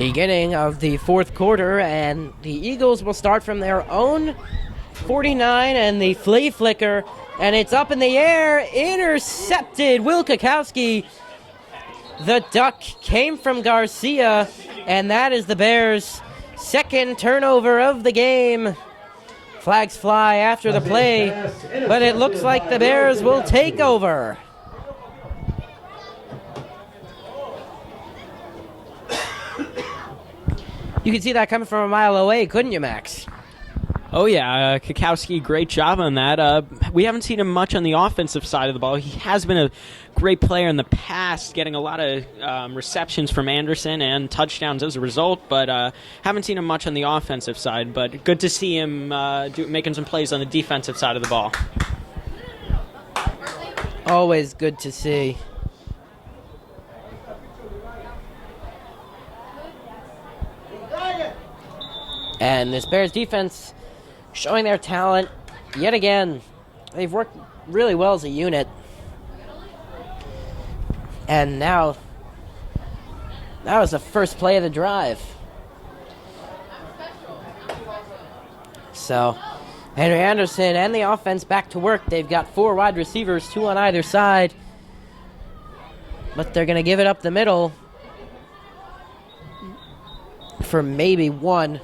beginning of the fourth quarter, and the Eagles will start from their own 49, and the flea flicker, and it's up in the air, intercepted. Will Kakowski, the duck, came from Garcia, and that is the Bears' second turnover of the game. Flags fly after the play, but it looks like the Bears will take over. You can see that coming from a mile away, couldn't you, Max? Oh, yeah, Kakowski, great job on that. We haven't seen him much on the offensive side of the ball. He has been a great player in the past, getting a lot of receptions from Anderson and touchdowns as a result, but haven't seen him much on the offensive side. But good to see him making some plays on the defensive side of the ball. Always good to see. And this Bears defense showing their talent yet again. They've worked really well as a unit. And now, that was the first play of the drive. So, Henry Anderson and the offense back to work. They've got 4 wide receivers, 2 on either side. But they're going to give it up the middle for maybe 1.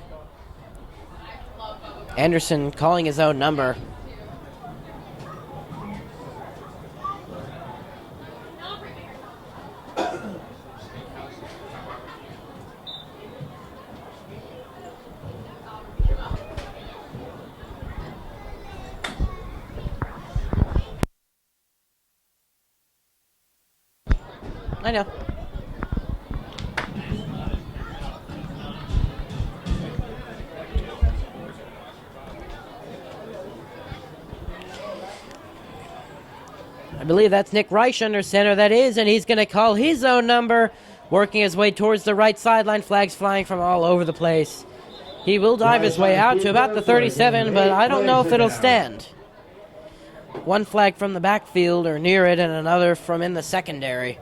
Anderson calling his own number. I know. I believe that's Nick Reich under center. That is, and he's going to call his own number, working his way towards the right sideline. Flags flying from all over the place. He will dive his way out to about the 37, but I don't know if it'll stand. 1 flag from the backfield or near it, and another from in the secondary.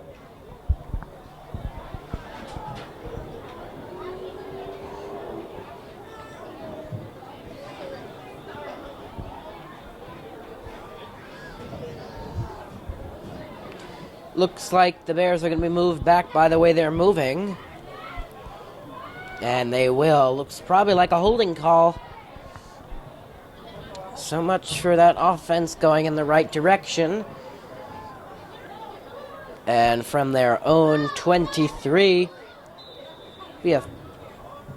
Looks like the Bears are going to be moved back by the way they're moving. And they will. Looks probably like a holding call. So much for that offense going in the right direction. And from their own 23, we have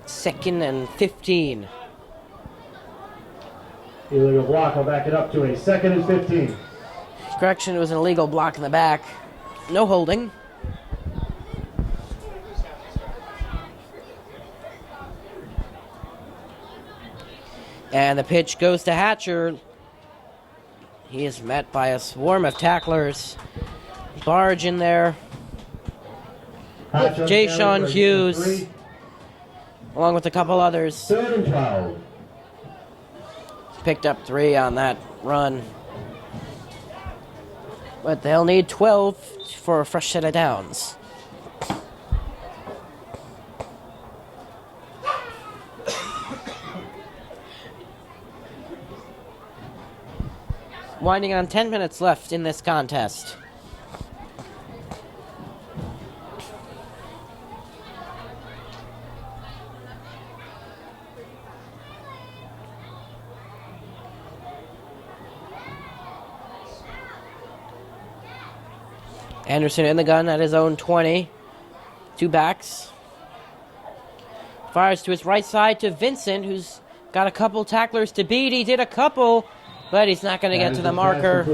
2nd and 15. Illegal block. I'll back it up to a 2nd and 15. Correction, it was an illegal block in the back. No holding. And the pitch goes to Hatcher. He is met by a swarm of tacklers. Barge in there. Jay Sean Hughes, along with a couple others. 3rd and 12. Picked up 3 on that run. But they'll need 12 for a fresh set of downs. Winding on 10 minutes left in this contest. Anderson in the gun at his own 20. 2 backs. Fires to his right side to Vincent, who's got a couple tacklers to beat. He did a couple, but he's not going to get to the marker.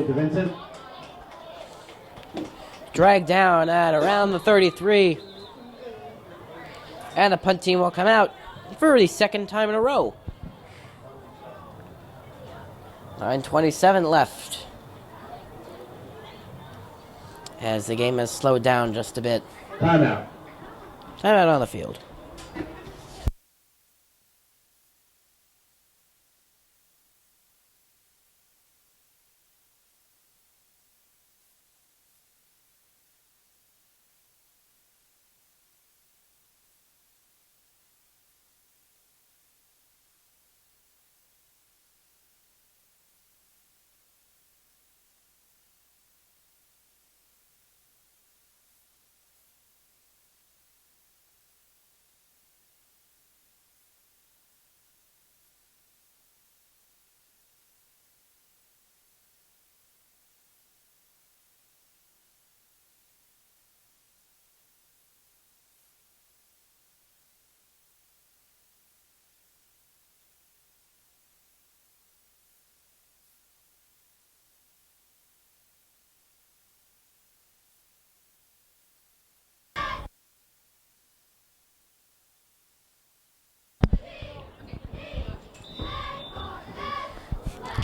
Dragged down at around the 33. And the punt team will come out for the 2nd time in a row. 9:27 left, as the game has slowed down just a bit. Timeout. Timeout on the field.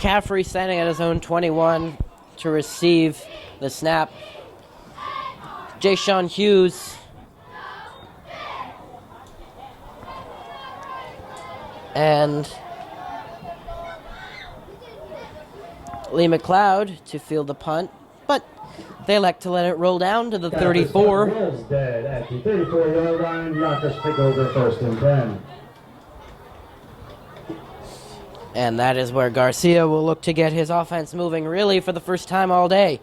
Caffrey standing at his own 21 to receive the snap. Jay-Sean Hughes and Lee McLeod to field the punt, but they elect to let it roll down to the 34. Will's dead at the 34-yard line. Yonkers pick over 1st and 10. And that is where Garcia will look to get his offense moving really for the first time all day.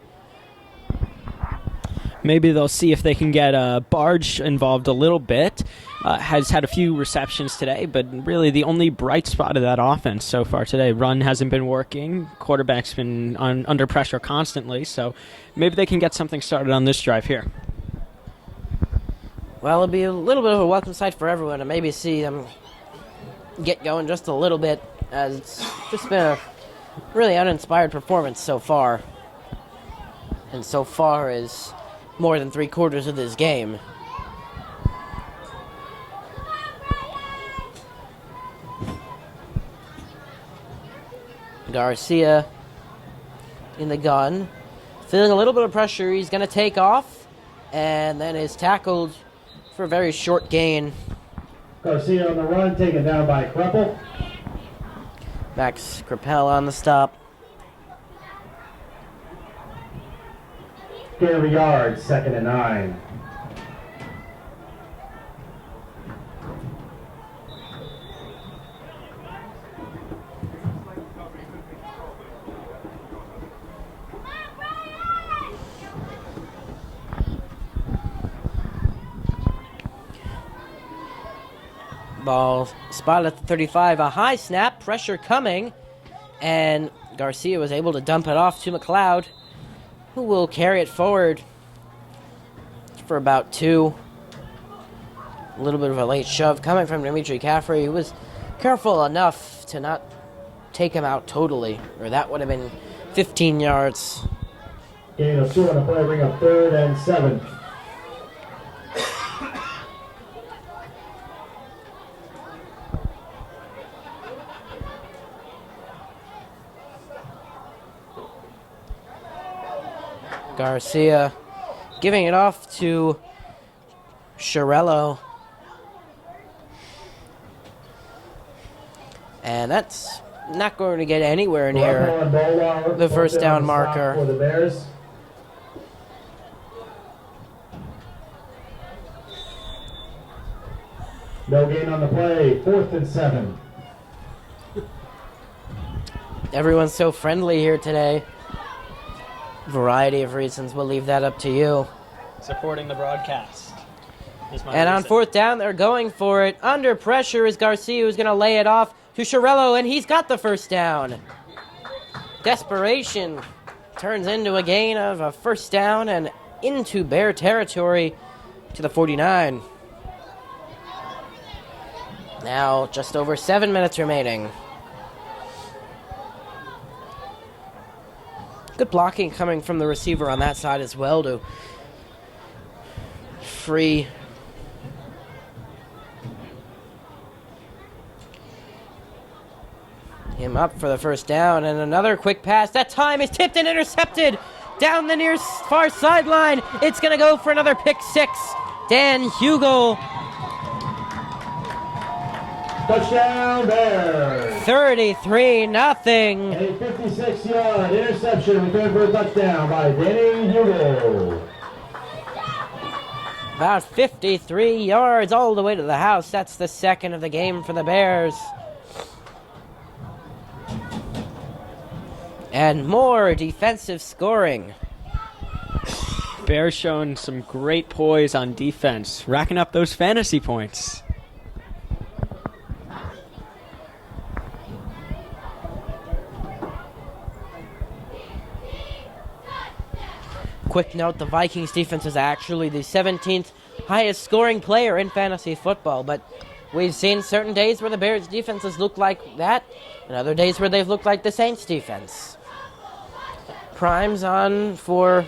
Maybe they'll see if they can get Barge involved a little bit. Has had a few receptions today, but really the only bright spot of that offense so far today. Run hasn't been working. Quarterback's been under pressure constantly, so maybe they can get something started on this drive here. Well, it'll be a little bit of a welcome sight for everyone to maybe see them get going just a little bit, as it's just been a really uninspired performance so far. And so far is more than 3/4 of this game. Garcia in the gun, feeling a little bit of pressure. He's going to take off, and then is tackled for a very short gain. Garcia on the run, taken down by Kreppel. Max Crepel on the stop. Gain of a yard, 2nd and 9. Ball spotted at the 35, a high snap, pressure coming, and Garcia was able to dump it off to McLeod, who will carry it forward for about 2. A little bit of a late shove coming from Dimitri Caffrey, who was careful enough to not take him out totally, or that would have been 15 yards. Gain of 2 on the play, bring up 3rd and 7. Garcia giving it off to Shirello. And that's not going to get anywhere near the first down marker. For the Bears. No gain on the play, 4th and 7. Everyone's so friendly here today. Variety of reasons. We'll leave that up to you. Supporting the broadcast. And on 4th down, they're going for it. Under pressure is Garcia, who's going to lay it off to Shirello, and he's got the first down. Desperation turns into a gain of a first down and into Bear territory to the 49. Now just over 7 minutes remaining. Good blocking coming from the receiver on that side as well to free him up for the first down. And another quick pass. That time is tipped and intercepted down the near far sideline. It's going to go for another pick six. Dan Hugel. Touchdown Bears. 33-0. A 56-yard interception returned for a touchdown by Danny Hugel. About 53 yards all the way to the house. That's the second of the game for the Bears. And more defensive scoring. Bears showing some great poise on defense, racking up those fantasy points. Quick note, the Vikings defense is actually the 17th highest scoring player in fantasy football, but we've seen certain days where the Bears defenses look like that, and other days where they've looked like the Saints defense. Prime's on for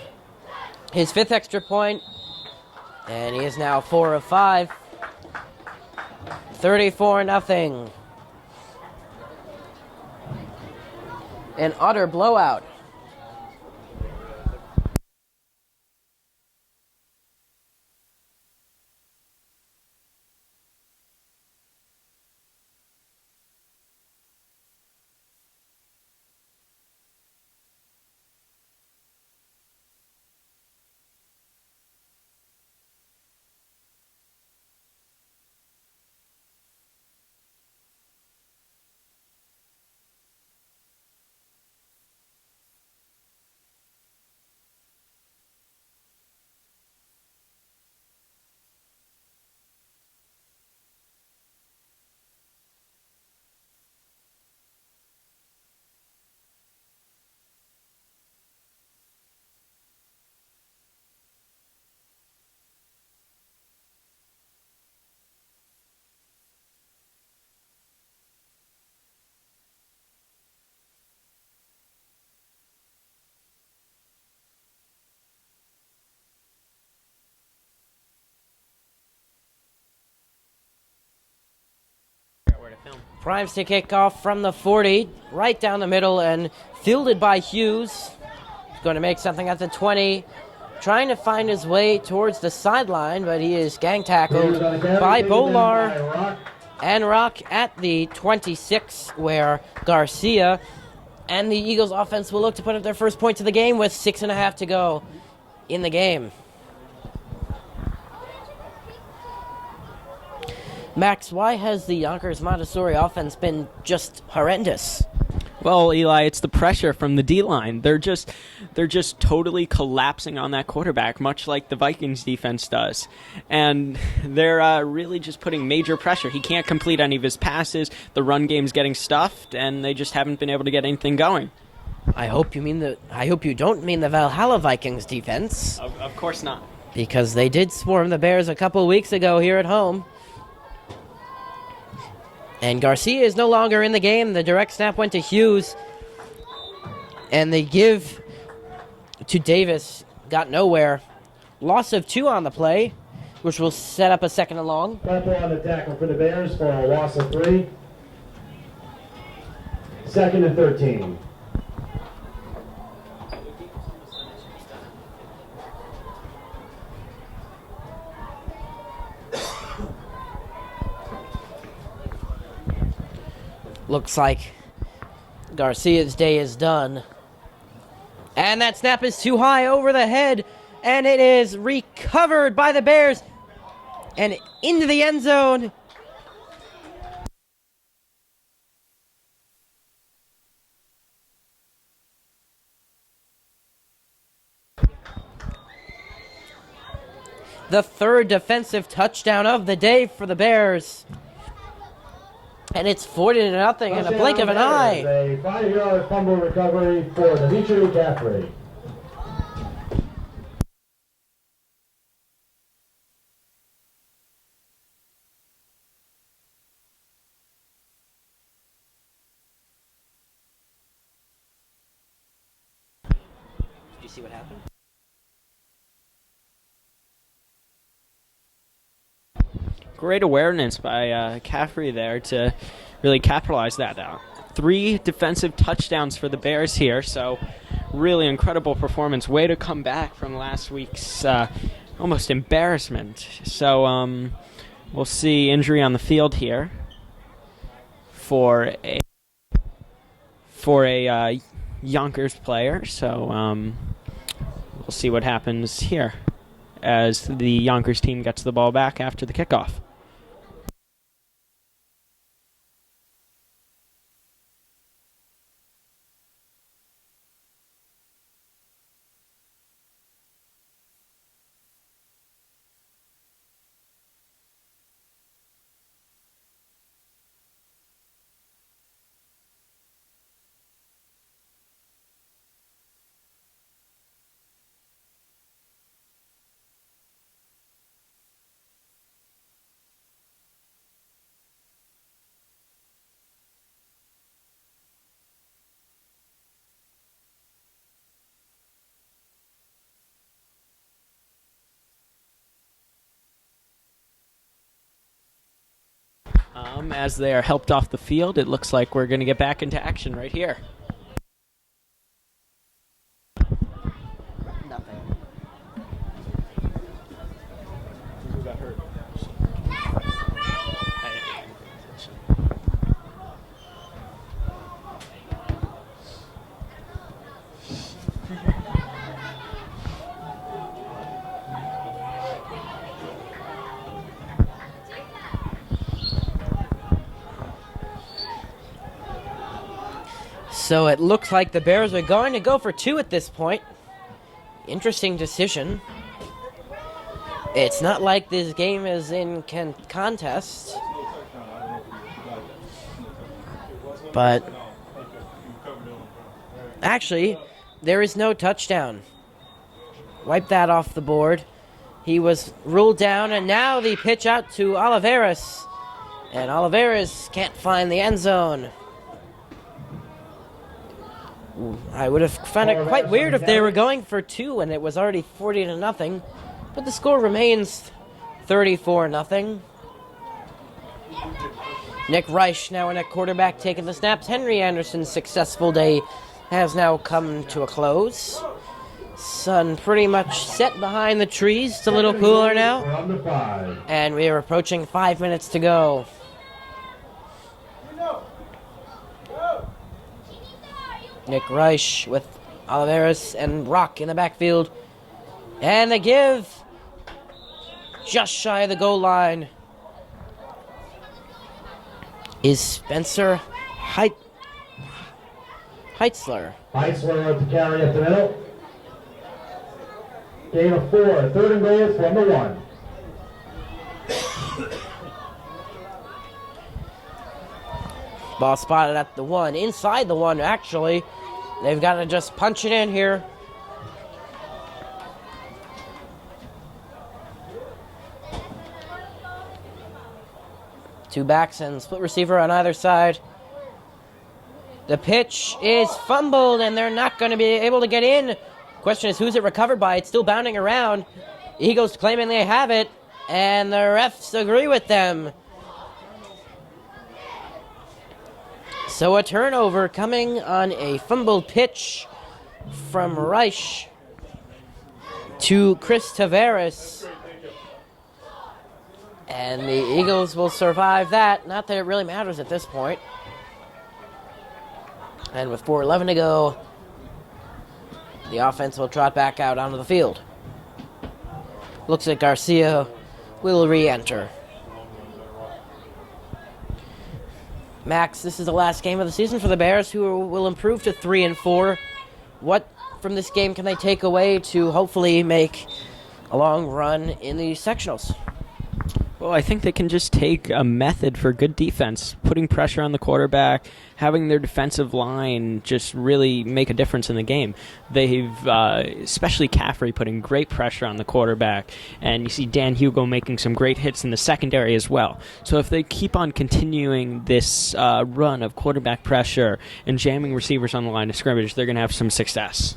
his 5th extra point, and he is now 4 of 5. 34-0. an utter blowout. Primes to kick off from the 40, right down the middle, and fielded by Hughes. He's going to make something at the 20, trying to find his way towards the sideline, but he is gang tackled by Bolar and Rock at the 26, where Garcia and the Eagles offense will look to put up their first points of the game with 6.5 to go in the game. Max, why has the Yonkers Montessori offense been just horrendous? Well, Eli, it's the pressure from the D-line. They're just totally collapsing on that quarterback, much like the Vikings defense does. And they're really just putting major pressure. He can't complete any of his passes. The run game's getting stuffed, and they just haven't been able to get anything going. I hope you don't mean the Valhalla Vikings defense. Of course not. Because they did swarm the Bears a couple weeks ago here at home. And Garcia is no longer in the game. The direct snap went to Hughes. And the give to Davis got nowhere. Loss of 2 on the play, which will set up a 2nd and long. Purple on the tackle for the Bears for a loss of 3. 2nd and 13. Looks like Garcia's day is done. And that snap is too high over the head, and it is recovered by the Bears and into the end zone. The 3rd defensive touchdown of the day for the Bears. And it's 40-0 in a blink of an eye. A 5-yard fumble recovery for Dimitri McCaffrey. Did you see what happened? Great awareness by Caffrey there to really capitalize that out. 3 defensive touchdowns for the Bears here, so really incredible performance. Way to come back from last week's almost embarrassment. So we'll see injury on the field here for a Yonkers player. So we'll see what happens here as the Yonkers team gets the ball back after the kickoff. As they are helped off the field, it looks like we're going to get back into action right here. So it looks like the Bears are going to go for 2 at this point. Interesting decision. It's not like this game is in contest. But actually, there is no touchdown. Wipe that off the board. He was ruled down, and now the pitch out to Oliveras. And Oliveras can't find the end zone. I would have found it quite weird if they were going for 2 and it was already 40-0. But the score remains 34-0. Nick Reich now in at quarterback taking the snaps. Henry Anderson's successful day has now come to a close. Sun pretty much set behind the trees. It's a little cooler now. And we are approaching 5 minutes to go. Nick Reich with Oliveras and Rock in the backfield. And they give just shy of the goal line is Spencer Heitzler. Heitzler with the carry up the middle. Gain of 4, 3rd and goal from the 1. Ball spotted at the 1, inside the 1 actually. They've got to just punch it in here. Two backs and split receiver on either side. The pitch is fumbled and they're not going to be able to get in. Question is, who's it recovered by? It's still bounding around. Eagles claiming they have it, and the refs agree with them. So a turnover coming on a fumbled pitch from Reich to Chris Tavares. And the Eagles will survive that. Not that it really matters at this point. And with 4:11 to go, the offense will trot back out onto the field. Looks like Garcia will re-enter. Max, this is the last game of the season for the Bears, who will improve to 3-4. What from this game can they take away to hopefully make a long run in the sectionals? Well, I think they can just take a method for good defense, putting pressure on the quarterback, having their defensive line just really make a difference in the game. They've, especially Caffrey, putting great pressure on the quarterback, and you see Dan Hugo making some great hits in the secondary as well. So if they keep on continuing this run of quarterback pressure and jamming receivers on the line of scrimmage, they're going to have some success.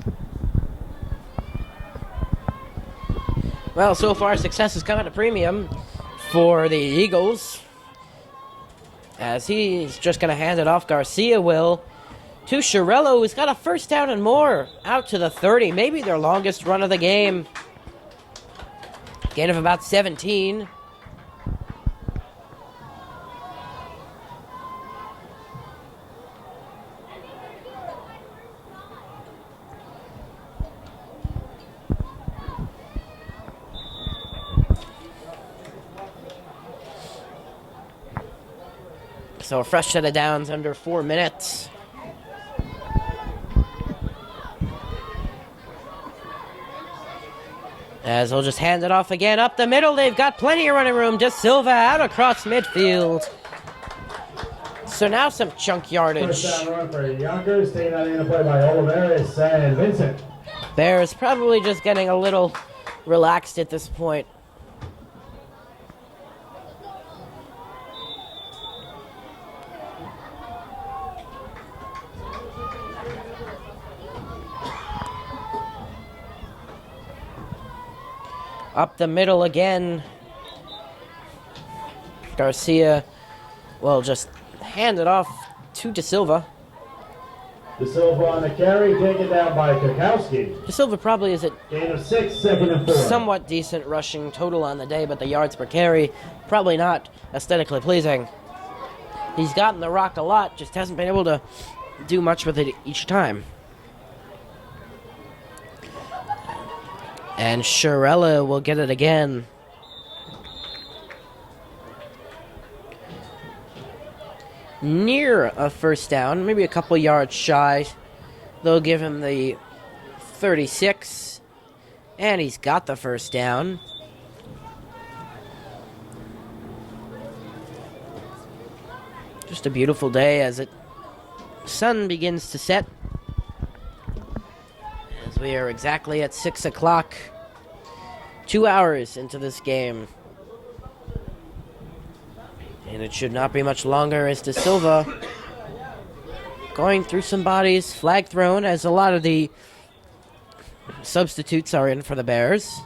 Well, so far success has come at a premium for the Eagles, as he's just going to hand it off. Garcia will to Chiarello, who's got a first down and more out to the 30, maybe their longest run of the game. Gain of about 17. So a fresh set of downs under 4 minutes. As they'll just hand it off again up the middle. They've got plenty of running room. De Silva out across midfield. So now some chunk yardage. First down run for Yonkers. Taking that in play by Oliveras and Vincent. Bears probably just getting a little relaxed at this point. Up the middle again. Garcia will just hand it off to De Silva. De Silva on the carry, taken down by Kukowski. De Silva probably is at Gain of 6, 2nd and 4. somewhat decent rushing total on the day, but the yards per carry probably not aesthetically pleasing. He's gotten the rock a lot, just hasn't been able to do much with it each time. And Chiarello will get it again. near a first down, maybe a couple yards shy. They'll give him the 36, and he's got the first down. Just a beautiful day as the sun begins to set. As we are exactly at 6 o'clock, 2 hours into this game. And it should not be much longer as De Silva going through some bodies, flag thrown as a lot of the substitutes are in for the Bears.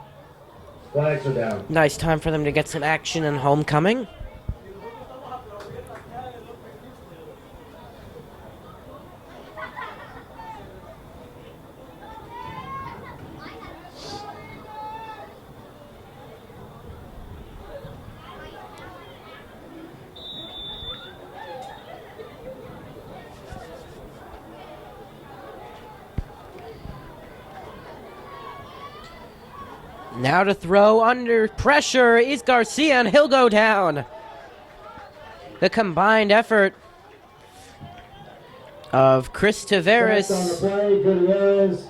Flags are down. Nice time for them to get some action in homecoming. Now to throw under pressure is Garcia, and he'll go down. The combined effort of Chris Taveras On the play, Gutierrez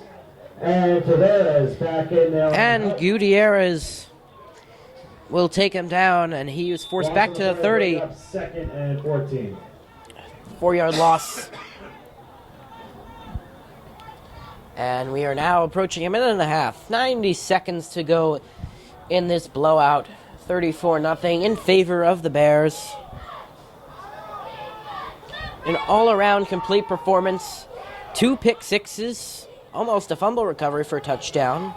and Taveras back in there. and Gutierrez will take him down, and he was forced back to the 30. Second and 14. 4-yard loss. And we are now approaching a minute and a half. 90 seconds to go in this blowout. 34-0 in favor of the Bears. An all-around complete performance. 2 pick sixes. Almost a fumble recovery for a touchdown.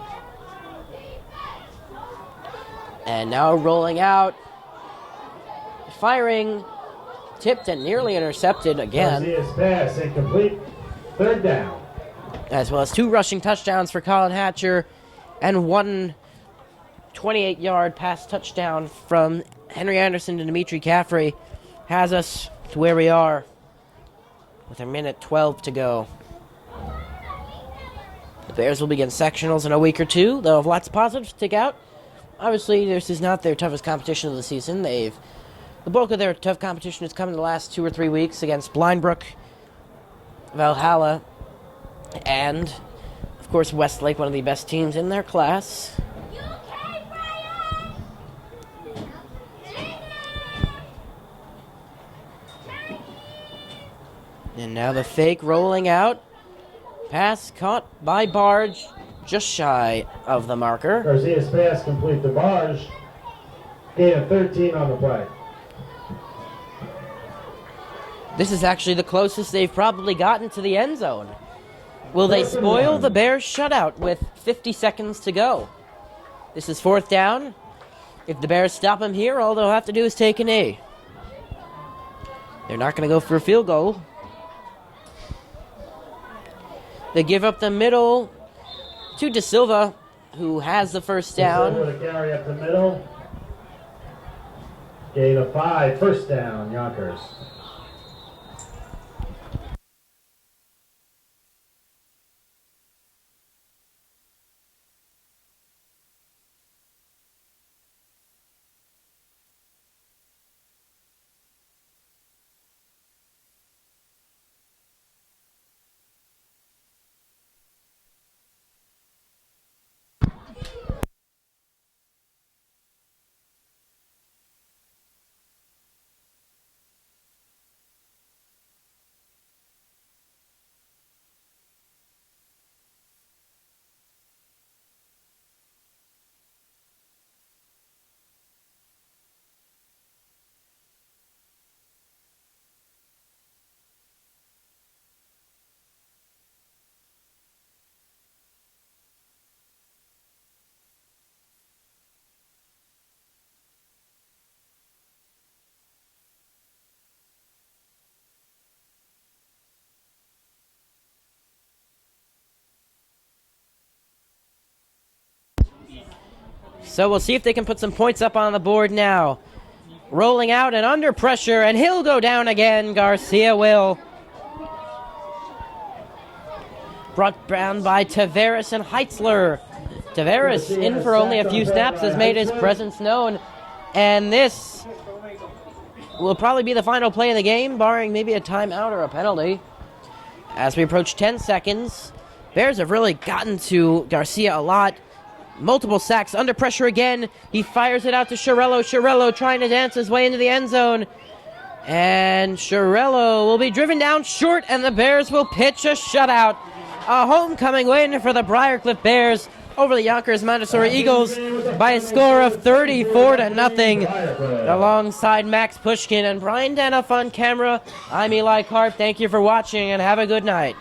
And now rolling out. Firing. Tipped and nearly intercepted again. Garcia's pass incomplete. Third down. As well as 2 rushing touchdowns for Colin Hatcher and 1 28-yard pass touchdown from Henry Anderson to Dimitri Caffrey has us to where we are with a minute 12 to go. The Bears will begin sectionals in a week or two. They'll have lots of positives to take out. Obviously, this is not their toughest competition of the season. The bulk of their tough competition has come in the last 2 or 3 weeks against Blindbrook, Valhalla, and, of course, Westlake, one of the best teams in their class. And now the fake rolling out. Pass caught by Barge, just shy of the marker. Garcia's pass complete to Barge. Gain of 13 on the play. This is actually the closest they've probably gotten to the end zone. Will they spoil the Bears' shutout with 50 seconds to go? This is 4th down. If the Bears stop them here, all they'll have to do is take a knee. They're not going to go for a field goal. They give up the middle to De Silva, who has the first down. De Silva to carry up the middle. Gain of 5. First down, Yonkers. So we'll see if they can put some points up on the board now. Rolling out and under pressure, and he'll go down again. Garcia will. Brought down by Taveras and Heitzler. Taveras, in for only a few snaps, has made his presence known. And this will probably be the final play of the game, barring maybe a timeout or a penalty. As we approach 10 seconds, Bears have really gotten to Garcia a lot. Multiple sacks, under pressure again. He fires it out to Chiarello. Chiarello trying to dance his way into the end zone. And Chiarello will be driven down short, and the Bears will pitch a shutout. A homecoming win for the Briarcliff Bears over the Yonkers Montessori Eagles by a score of 34-0. Alongside Max Pushkin and Brian Danoff on camera, I'm Eli Karp. Thank you for watching, and have a good night.